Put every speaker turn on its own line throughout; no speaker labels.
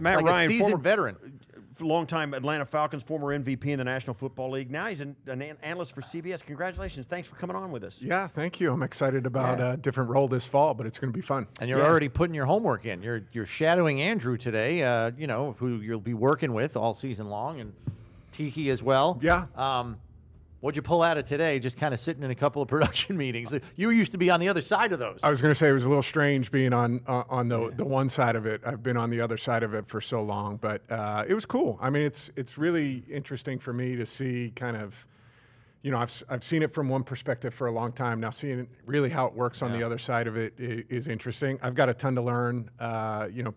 Matt
like
Ryan,
a seasoned veteran.
Longtime Atlanta Falcons, former MVP in the National Football League. Now he's an analyst for CBS. Congratulations. Thanks for coming on with us.
Yeah, thank you. I'm excited about a different role this fall, but it's going to be fun.
And you're already putting your homework in. You're shadowing Andrew today, who you'll be working with all season long, and Tiki as well.
Yeah.
What'd you pull out of today, just kind of sitting in a couple of production meetings? You used to be on the other side of those.
I was going to say it was a little strange being on the one side of it. I've been on the other side of it for so long, but it was cool. I mean, it's really interesting for me to see kind of, I've seen it from one perspective for a long time. Now seeing really how it works on the other side of it is interesting. I've got a ton to learn,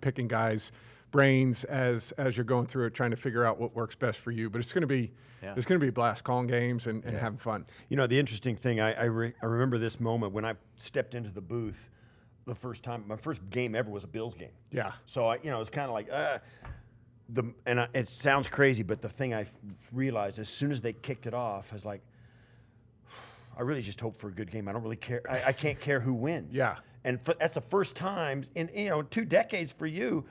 picking guys' brains as you're going through it, trying to figure out what works best for you. But it's going to be a blast calling games and having fun.
The interesting thing, I remember this moment when I stepped into the booth the first time. My first game ever was a Bills game.
Yeah.
So it was kind of like it sounds crazy, but the thing I realized as soon as they kicked it off, I was like, I really just hope for a good game. I don't really care. I can't care who wins.
Yeah.
And that's the first time in 2 decades for you.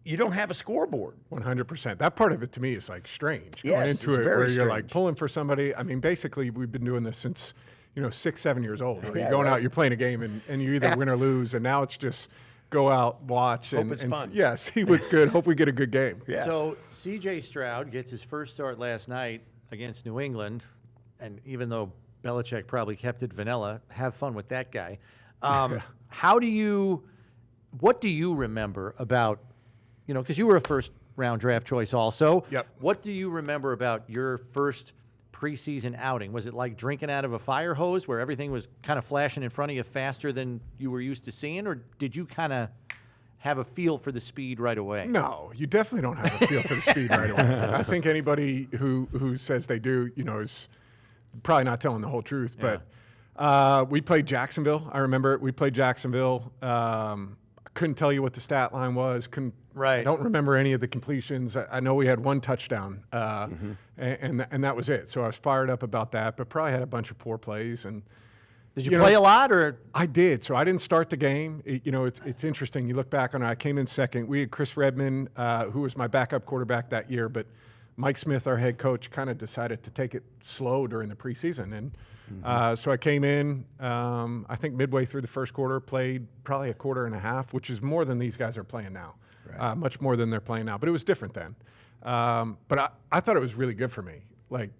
You don't have a scoreboard.
100%. That part of it to me is like strange.
Yes,
going into
it's
it
very
where you're
strange.
like pulling for somebody. I mean, basically we've been doing this since 6, 7 years old. Where
Yeah,
you're going
right.
out, you're playing a game, and you either win or lose. And now it's just go out, watch,
Hope it's fun.
Yeah, see what's good. Hope we get a good game.
Yeah.
So C.J. Stroud gets his first start last night against New England, and even though Belichick probably kept it vanilla, have fun with that guy. What do you remember about, because you were a first-round draft choice also.
Yep.
What do you remember about your first preseason outing? Was it like drinking out of a fire hose where everything was kind of flashing in front of you faster than you were used to seeing, or did you kind of have a feel for the speed right away?
No, you definitely don't have a feel for the speed right away. I think anybody who says they do, is probably not telling the whole truth. But we played Jacksonville. I remember it. We played Jacksonville. I couldn't tell you what the stat line was. I don't remember any of the completions. I know we had one touchdown, and that was it. So I was fired up about that, but probably had a bunch of poor plays. And
did you play a lot, or?
I did. So I didn't start the game. It's interesting. You look back on it. I came in second. We had Chris Redman, who was my backup quarterback that year, but Mike Smith, our head coach, kind of decided to take it slow during the preseason. And so I came in, I think midway through the first quarter, played probably a quarter and a half, which is more than these guys are playing now, much more than they're playing now. But it was different then. But I thought it was really good for me. Like,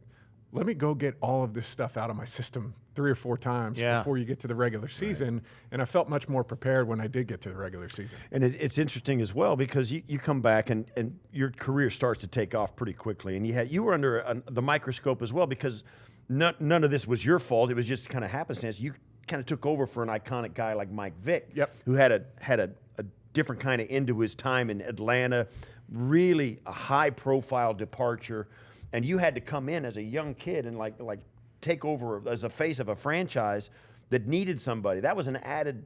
let me go get all of this stuff out of my system 3 or 4 times before you get to the regular season. Right. And I felt much more prepared when I did get to the regular season.
And it's interesting as well because you come back and your career starts to take off pretty quickly. And you were under the microscope as well because none of this was your fault. It was just kind of happenstance. You kind of took over for an iconic guy like Mike Vick, who had a different kind of end to his time in Atlanta, really a high-profile departure. And you had to come in as a young kid and like take over as a face of a franchise that needed somebody. That was an added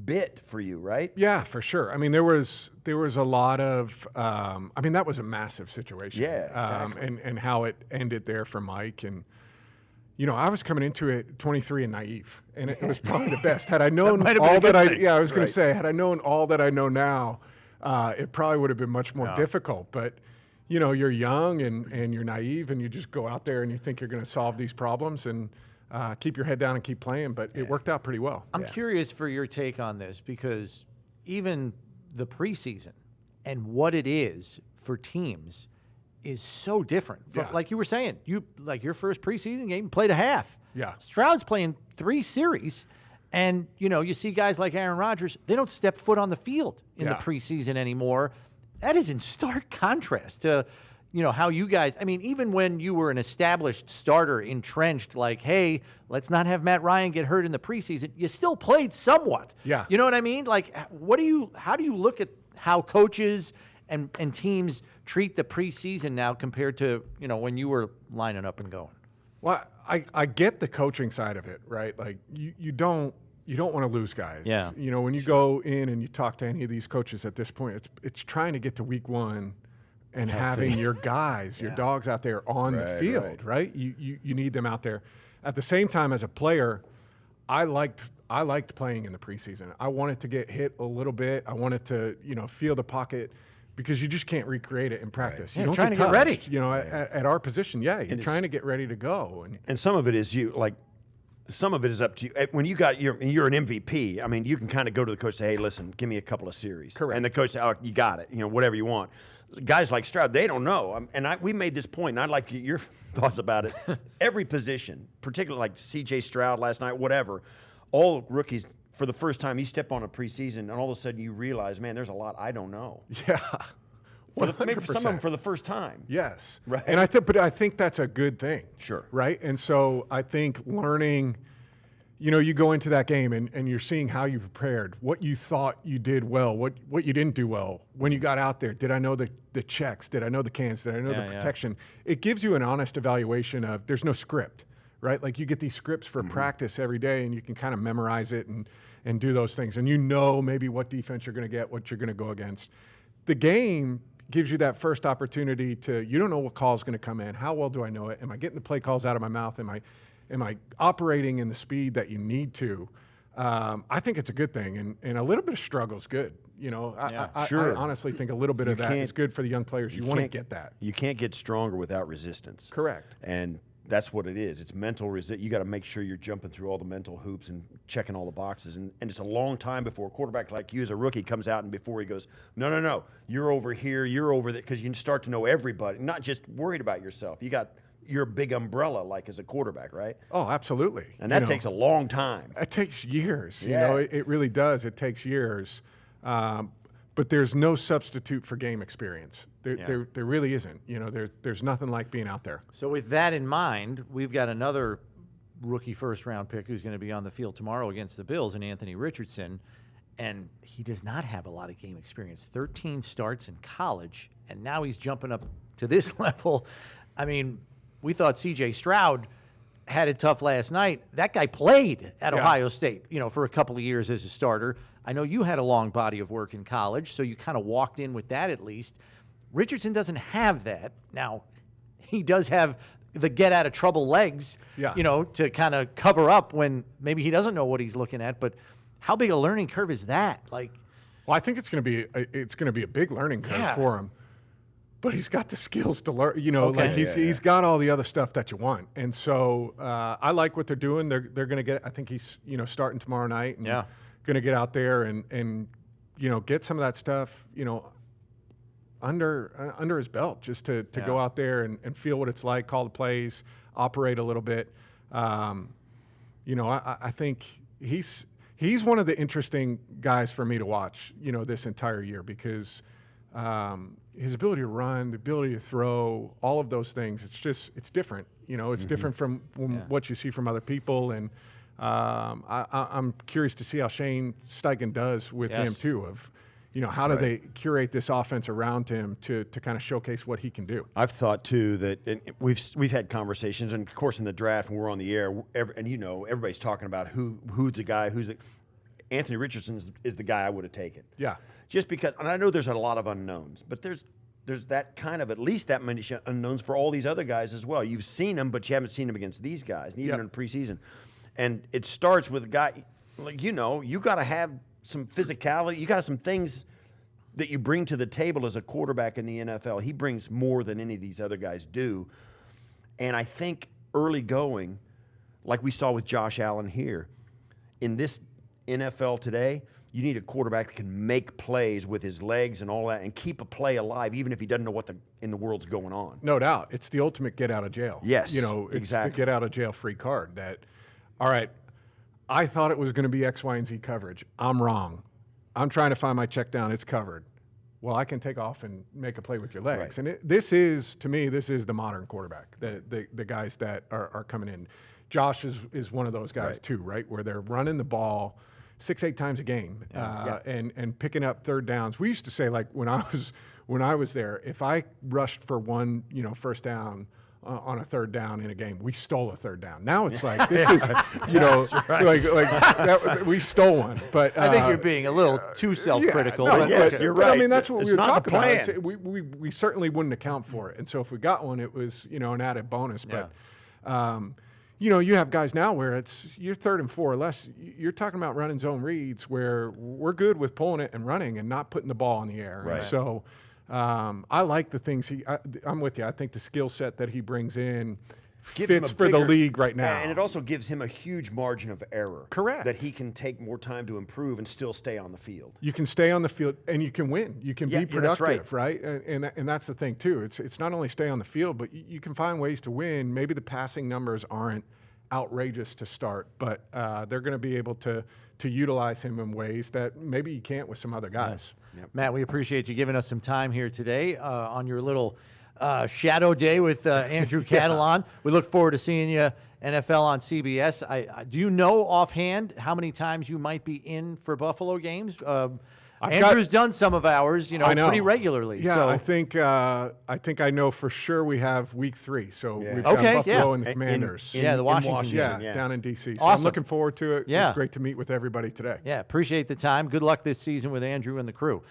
bit for you, right?
Yeah, for sure. I mean, there was a lot of. That was a massive situation.
Yeah, exactly.
And how it ended there for Mike, and I was coming into it 23 and naive, and it was probably the best. Had I known all that I was going to say, had I known all that I know now, it probably would have been much more difficult. But you're young and you're naive, and you just go out there and you think you're going to solve these problems and keep your head down and keep playing. But it worked out pretty well.
I'm curious for your take on this because even the preseason and what it is for teams is so different. Like you were saying, your first preseason game, played a half.
Yeah.
Stroud's playing 3 series, and you see guys like Aaron Rodgers, they don't step foot on the field in the preseason anymore. That is in stark contrast to, how you guys, even when you were an established starter, entrenched, like, hey, let's not have Matt Ryan get hurt in the preseason, you still played somewhat.
Yeah.
You know what I mean? Like, how do you look at how coaches and teams treat the preseason now compared to, when you were lining up and going?
Well, I get the coaching side of it, right? Like, you don't want to lose guys.
Yeah.
When you go in and you talk to any of these coaches at this point, it's trying to get to week 1 and having your guys, your dogs out there on the field, right? You need them out there. At the same time, as a player, I liked playing in the preseason. I wanted to get hit a little bit. I wanted to, feel the pocket because you just can't recreate it in practice.
Yeah,
You don't
trying to get
touched,
ready.
You know, at our position, you're trying to get ready to go.
And some of it is some of it is up to you. When you're an MVP, I mean, you can kind of go to the coach and say, hey, listen, give me a couple of series.
Correct.
And the coach says, oh, you got it, whatever you want. Guys like Stroud, they don't know. We made this point, and I'd like your thoughts about it. Every position, particularly like C.J. Stroud last night, whatever, all rookies, for the first time, you step on a preseason, and all of a sudden you realize, man, there's a lot I don't know.
Yeah.
Maybe for some of them for the first time.
Yes.
Right.
And I think that's a good thing.
Sure.
Right. And so I think learning, you go into that game and you're seeing how you prepared, what you thought you did well, what you didn't do well. When you got out there, did I know the checks? Did I know the cans? Did I know the protection? It gives you an honest evaluation of there's no script, right? Like you get these scripts for practice every day and you can kind of memorize it and do those things. And maybe what defense you're going to get, what you're going to go against. The game gives you that first opportunity you don't know what call is going to come in. How well do I know it? Am I getting the play calls out of my mouth? Am I operating in the speed that you need to? I think it's a good thing, and a little bit of struggle is good. I honestly think a little bit of that is good for the young players. You want to get that.
You can't get stronger without resistance.
Correct.
And that's what it is. It's mental resistance. You got to make sure you're jumping through all the mental hoops and checking all the boxes. And it's a long time before a quarterback like you as a rookie comes out and before he goes, no, you're over here, you're over there, because you start to know everybody, not just worried about yourself. You're a big umbrella, like as a quarterback, right?
Oh, absolutely.
And that takes a long time.
It takes years.
Yeah.
It really does. It takes years. But there's no substitute for game experience. There really isn't. There's nothing like being out there.
So with that in mind, we've got another rookie first-round pick who's going to be on the field tomorrow against the Bills, and Anthony Richardson. And he does not have a lot of game experience. 13 starts in college, and now he's jumping up to this level. I mean, we thought C.J. Stroud had it tough last night. That guy played at Ohio State, for a couple of years as a starter. I know you had a long body of work in college, so you kind of walked in with that at least. Richardson doesn't have that. Now, he does have the get-out-of-trouble legs, to kind of cover up when maybe he doesn't know what he's looking at. But how big a learning curve is that? Well,
I think it's going to be a big learning curve for him. But he's got the skills to learn. He's got all the other stuff that you want. And so I like what they're doing. They're going to get. I think he's starting tomorrow night. And going to get out there and get some of that stuff under his belt, just to go out there and feel what it's like, call the plays, operate a little bit. I think he's one of the interesting guys for me to watch, this entire year, because his ability to run, the ability to throw, all of those things, it's different. It's different from what you see from other people. And I'm curious to see how Shane Steichen does with him too, of, how do they curate this offense around him to kind of showcase what he can do?
I've thought too that, and we've had conversations, and of course in the draft when we're on the air, everybody's talking about who's the guy, Anthony Richardson is the guy I would have taken.
Yeah.
Just because, and I know there's a lot of unknowns, but there's that kind of, at least that many unknowns for all these other guys as well. You've seen them, but you haven't seen them against these guys, even in preseason. And it starts with a guy, you got to have some physicality. You got some things that you bring to the table as a quarterback in the NFL. He brings more than any of these other guys do. And I think early going, like we saw with Josh Allen here, in this NFL today, you need a quarterback that can make plays with his legs and all that and keep a play alive, even if he doesn't know what in the world's going on.
No doubt. It's the ultimate get out of jail.
Yes,
it's
exactly.
the get out of jail free card that, all right, I thought it was going to be X, Y, and Z coverage. I'm wrong. I'm trying to find my check down. It's covered. Well, I can take off and make a play with your legs.
Right.
And this is the modern quarterback, the guys that are coming in. Josh is one of those guys too, right, where they're running the ball 6-8 times a game and picking up third downs. We used to say, like, when I was there, if I rushed for one first down on a third down in a game, we stole a third down. Now it's like, this is we stole one. But
I think you're being a little too self-critical.
You're right.
I mean, that's what we were talking about.
Plan.
We certainly wouldn't account for it. And so if we got one, it was an added bonus. But you have guys now where you're 3rd and 4 or less. You're talking about running zone reads where we're good with pulling it and running and not putting the ball in the air.
Right.
And so I like the things I'm with you. I think the skill set that he brings in
Gives him
fits
a
for the
bigger-
league right now.
And it also gives him a huge margin of error.
Correct.
That he can take more time to improve and still stay on the field.
You can stay on the field and you can win. You can
Yeah,
be
yeah, that's
productive,
right.
right? And that's the thing too. It's not only stay on the field, but you can find ways to win. Maybe the passing numbers aren't outrageous to start, but they're going to be able to utilize him in ways that maybe you can't with some other guys.
Matt, we appreciate you giving us some time here today on your little shadow day with Andrew Catalon. We look forward to seeing you NFL on CBS. Do you know offhand how many times you might be in for Buffalo games? Andrew's done some of ours,
I know.
pretty regularly.
Yeah,
so.
I think I know for sure we have week 3. So
Yeah.
we've
Okay,
got Buffalo
yeah.
and the Commanders.
Yeah, the Washington
yeah,
yeah.
down in D.C. So
Awesome.
I'm looking forward to it.
Yeah.
It's great to meet with everybody today.
Yeah, appreciate the time. Good luck this season with Andrew and the crew.